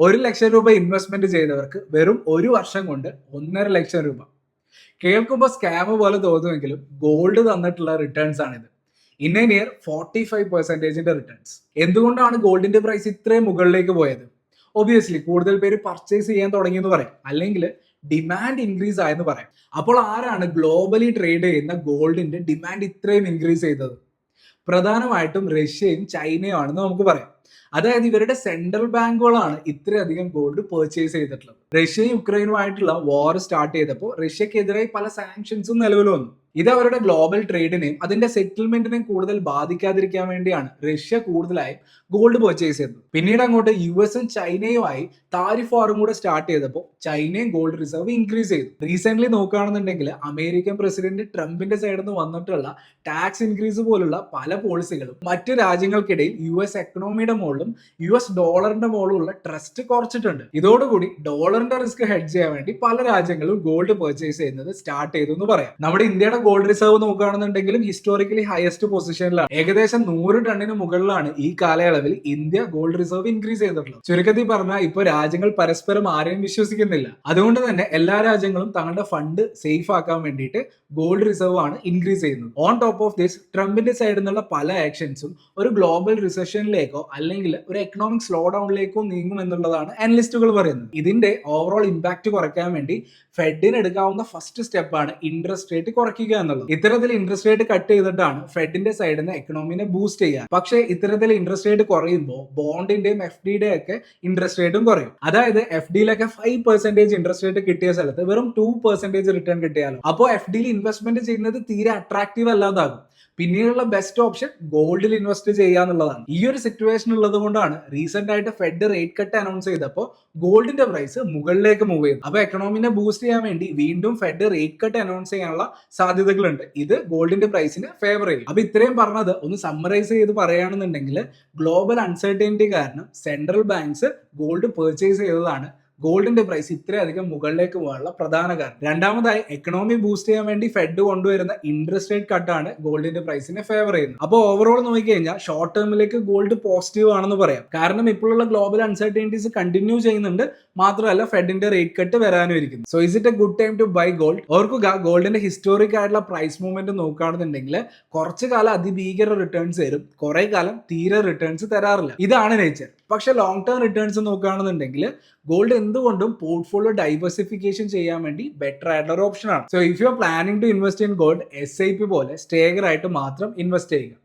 1,00,000 രൂപ ഇൻവെസ്റ്റ്മെന്റ് ചെയ്തവർക്ക് വെറും ഒരു വർഷം കൊണ്ട് 1,50,000 രൂപ. കേൾക്കുമ്പോൾ സ്കാം പോലെ തോന്നുമെങ്കിലും ഗോൾഡ് തന്നിട്ടുള്ള റിട്ടേൺസ് ആണിത്. In A near 45% returns. എന്തുകൊണ്ടാണ് ഗോൾഡിന്റെ പ്രൈസ് ഇത്രയും മുകളിലേക്ക് പോയത്? ഒബിയസ്ലി കൂടുതൽ പേര് പർച്ചേസ് ചെയ്യാൻ തുടങ്ങിയെന്ന് പറയാം, അല്ലെങ്കിൽ ഡിമാൻഡ് ഇൻക്രീസ് ആയെന്ന് പറയാം. അപ്പോൾ ആരാണ് ഗ്ലോബലി ട്രേഡ് ചെയ്യുന്ന ഗോൾഡിന്റെ ഡിമാൻഡ് ഇത്രയും ഇൻക്രീസ് ചെയ്തത്? പ്രധാനമായിട്ടും റഷ്യയും ചൈനയും ആണെന്ന് നമുക്ക് പറയാം. അതായത് ഇവരുടെ സെൻട്രൽ ബാങ്കുകളാണ് ഇത്രയധികം ഗോൾഡ് പർച്ചേസ് ചെയ്തിട്ടുള്ളത്. റഷ്യയും യുക്രൈനുമായിട്ടുള്ള വാർ സ്റ്റാർട്ട് ചെയ്തപ്പോൾ റഷ്യക്കെതിരായി പല സാങ്ഷൻസും നിലവിൽ വന്നു. ഇത് അവരുടെ ഗ്ലോബൽ ട്രേഡിനെയും അതിന്റെ സെറ്റിൽമെന്റിനെയും കൂടുതൽ ബാധിക്കാതിരിക്കാൻ വേണ്ടിയാണ് റഷ്യ കൂടുതലായും ഗോൾഡ് പർച്ചേസ് ചെയ്തത്. പിന്നീട് അങ്ങോട്ട് യുഎസും ചൈനയുമായി താരിഫ് വാറും കൂടെ സ്റ്റാർട്ട് ചെയ്തപ്പോൾ ചൈനയും ഗോൾഡ് റിസർവ് ഇൻക്രീസ് ചെയ്തു. റീസെന്റ് നോക്കുകയാണെന്നുണ്ടെങ്കിൽ അമേരിക്കൻ പ്രസിഡന്റ് ട്രംപിന്റെ സൈഡിൽ നിന്ന് വന്നിട്ടുള്ള ടാക്സ് ഇൻക്രീസ് പോലുള്ള പല പോളിസികളും മറ്റ് രാജ്യങ്ങൾക്കിടയിൽ യുഎസ് എക്കണോമിയുടെ മുകളിലും യുഎസ് ഡോളറിന്റെ മുകളിലുള്ള ട്രസ്റ്റ് കുറച്ചിട്ടുണ്ട്. ഇതോടുകൂടി ഡോളറിന്റെ റിസ്ക് ഹെഡ്ജ് ചെയ്യാൻ വേണ്ടി പല രാജ്യങ്ങളും ഗോൾഡ് പർച്ചേസ് ചെയ്യുന്നത് സ്റ്റാർട്ട് ചെയ്തു എന്ന് പറയാം. നമ്മുടെ ഇന്ത്യയുടെ ഗോൾഡ് റിസർവ് നോക്കുകയാണെന്നുണ്ടെങ്കിലും ഹിസ്റ്റോറിക്കലി ഹയസ്റ്റ് പൊസിഷനിലാണ്. ഏകദേശം 100 ടണ്ണിന് മുകളിലാണ് ഈ കാലയളവിൽ ഇന്ത്യ ഗോൾഡ് റിസർവ് ഇൻക്രീസ് ചെയ്തിട്ടുള്ളത്. ചുരുക്കത്തിൽ പറഞ്ഞാൽ ഇപ്പോൾ രാജ്യങ്ങൾ പരസ്പരം ആരെയും വിശ്വസിക്കുന്നില്ല. അതുകൊണ്ട് തന്നെ എല്ലാ രാജ്യങ്ങളും തങ്ങളുടെ ഫണ്ട് സേഫ് ആക്കാൻ വേണ്ടിയിട്ട് ഗോൾഡ് റിസർവ് ആണ് ഇൻക്രീസ് ചെയ്യുന്നത്. ഓൺ ടോപ്പ് ഓഫ് ദിസ്, ട്രംപിന്റെ സൈഡിൽ നിന്നുള്ള പല ആക്ഷൻസും ഒരു ഗ്ലോബൽ റിസഷനിലേക്കോ അല്ലെങ്കിൽ ഒരു എക്കണോമിക് സ്ലോ ഡൗണിലേക്കോ നീങ്ങും എന്നുള്ളതാണ് അനലിസ്റ്റുകൾ പറയുന്നത്. ഇതിന്റെ ഓവറോൾ ഇമ്പാക്ട് കുറയ്ക്കാൻ വേണ്ടി ഫെഡിന് എടുക്കാവുന്ന ഫസ്റ്റ് സ്റ്റെപ്പാണ് ഇൻട്രസ്റ്റ് റേറ്റ് കുറയ്ക്കുക എന്നുള്ളത്. ഇത്തരത്തിൽ ഇൻട്രസ്റ്റ് റേറ്റ് കട്ട് ചെയ്തിട്ടാണ് ഫെഡിന്റെ സൈഡിൽ നിന്ന് എക്കണോമിനെ ബൂസ്റ്റ് ചെയ്യുക. പക്ഷേ ഇത്തരത്തിൽ ഇൻട്രസ്റ്റ് റേറ്റ് കുറയുമ്പോൾ ബോണ്ടിന്റെയും എഫ് ഡിയുടെ ഒക്കെ ഇൻട്രസ്റ്റ് റേറ്റും കുറയും. അതായത് എഫ് ഡിയിലൊക്കെ 5% ഇൻട്രസ്റ്റ് റേറ്റ് കിട്ടിയ സ്ഥലത്ത് വെറും 2% റിട്ടേൺ കിട്ടിയാലോ അപ്പോൾ എഫ് ഡിയിൽ ഇൻവെസ്റ്റ്മെന്റ് ചെയ്യുന്നത് തീരെ അട്രാക്റ്റീവ് അല്ലാതാകും. പിന്നീടുള്ള ബെസ്റ്റ് ഓപ്ഷൻ ഗോൾഡിൽ ഇൻവെസ്റ്റ് ചെയ്യുക എന്നുള്ളതാണ്. ഈ ഒരു സിറ്റുവേഷൻ ഉള്ളത് കൊണ്ടാണ് റീസെന്റ് ആയിട്ട് ഫെഡ് റേറ്റ് കട്ട് അനൗൺസ് ചെയ്തപ്പോൾ ഗോൾഡിന്റെ പ്രൈസ് മുകളിലേക്ക് മൂവ് ചെയ്തു. അപ്പൊ എക്കണോമിനെ ബൂസ്റ്റ് ചെയ്യാൻ വേണ്ടി വീണ്ടും ഫെഡ് റേറ്റ് കട്ട് അനൗൺസ് ചെയ്യാനുള്ള സാധ്യതകളുണ്ട്. ഇത് ഗോൾഡിന്റെ പ്രൈസിന് ഫേവർ ചെയ്യും. അപ്പൊ ഇത്രയും പറഞ്ഞത് ഒന്ന് സമ്മറൈസ് ചെയ്ത് പറയുകയാണെന്നുണ്ടെങ്കിൽ ഗ്ലോബൽ അൺസർട്ടനിറ്റി കാരണം സെൻട്രൽ ബാങ്ക്സ് ഗോൾഡ് പർച്ചേസ് ചെയ്തതാണ് ഗോൾഡിന്റെ പ്രൈസ് ഇത്രയധികം മുകളിലേക്ക് പോകാനുള്ള പ്രധാന കാരണം. രണ്ടാമതായി എക്കണോമി ബൂസ്റ്റ് ചെയ്യാൻ വേണ്ടി ഫെഡ് കൊണ്ടുവരുന്ന ഇൻട്രസ്റ്റ് റേറ്റ് കട്ടാണ് ഗോൾഡിന്റെ പ്രൈസിനെ ഫേവർ ചെയ്യുന്നത്. അപ്പോൾ ഓവറോൾ നോക്കിക്കഴിഞ്ഞാൽ ഷോർട്ട് ടേമിലേക്ക് ഗോൾഡ് പോസിറ്റീവ് ആണെന്ന് പറയാം. കാരണം ഇപ്പോഴുള്ള ഗ്ലോബൽ അൺസർട്ടനിറ്റീസ് കണ്ടിന്യൂ ചെയ്യുന്നുണ്ട്. മാത്രമല്ല ഫെഡിന്റെ റേറ്റ് കട്ട് വരാനും ഇരിക്കുന്നു. So is it a good time to buy gold? ഓർക്കുക, ഗോൾഡിന്റെ ഹിസ്റ്റോറിക് ആയിട്ടുള്ള പ്രൈസ് മൂവ്മെന്റ് നോക്കുകയാണെന്നുണ്ടെങ്കിൽ കുറച്ചു കാലം അതിഭീകര റിട്ടേൺസ് തരും, കുറെ കാലം തീരെ റിട്ടേൺസ് തരാറില്ല. ഇതാണ് നേച്ചർ. പക്ഷെ ലോങ് ടേം റിട്ടേൺസ് നോക്കുകയാണെന്നുണ്ടെങ്കിൽ ഗോൾഡ് എന്തുകൊണ്ടും പോർട്ട്ഫോളിയോ ഡൈവേഴ്സിഫിക്കേഷൻ ചെയ്യാൻ വേണ്ടി ബെറ്റർ ആയിട്ടുള്ള ഒരു ഓപ്ഷൻ ആണ്. So if you are planning to invest in gold, SIP പോലെ സ്റ്റേഗർ ആയിട്ട് മാത്രം ഇൻവെസ്റ്റ് ചെയ്യുക.